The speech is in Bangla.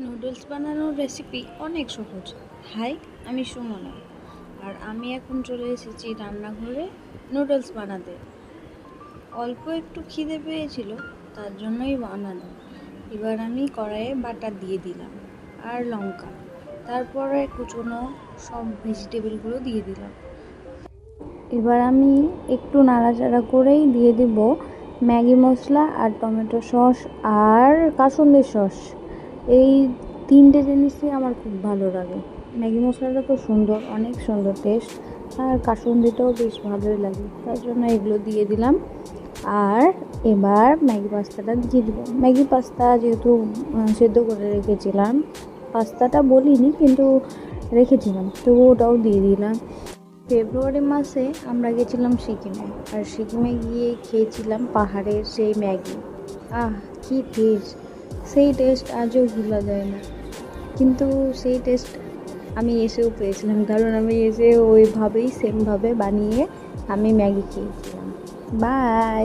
নুডলস বানানোর রেসিপি অনেক সহজ। হাই, আমি সুমনা, আর আমি এখন চলে এসেছি রান্নাঘরে নুডলস বানাতে। অল্প একটু খিদে পেয়েছিল, তার জন্যই বানানো। এবার আমি কড়াইয়ে বাটার দিয়ে দিলাম আর লঙ্কা, তারপরে কুচনো সব ভেজিটেবলগুলো দিয়ে দিলাম। এবার আমি একটু নাড়াচাড়া করেই দিয়ে দিব ম্যাগি মশলা আর টমেটো সস আর কাসুন্দি সস। এই তিনটে জিনিসই আমার খুব ভালো লাগে। ম্যাগি মশলাটা তো সুন্দর, অনেক সুন্দর টেস্ট, আর কাসুন্দিটাও বেশ ভালোই লাগে, তার জন্য এগুলো দিয়ে দিলাম। আর এবার ম্যাগি পাস্তাটা দিয়ে দিব। ম্যাগি পাস্তা যেহেতু সেদ্ধ করে রেখেছিলাম, পাস্তাটা বলিনি কিন্তু রেখেছিলাম, তো ওটাও দিয়ে দিলাম। ফেব্রুয়ারি মাসে আমরা গেছিলাম সিকিমে, আর সিকিমে গিয়ে খেয়েছিলাম পাহাড়ের সেই ম্যাগি। কি টেস্ট! সেই টেস্ট আজও ভোলা যায় না। কিন্তু সেই টেস্ট আমি এসেও পেয়েছিলাম, কারণ আমি এসে ওইভাবেই সেমভাবে বানিয়ে আমি ম্যাগি খেয়েছিলাম। বাই।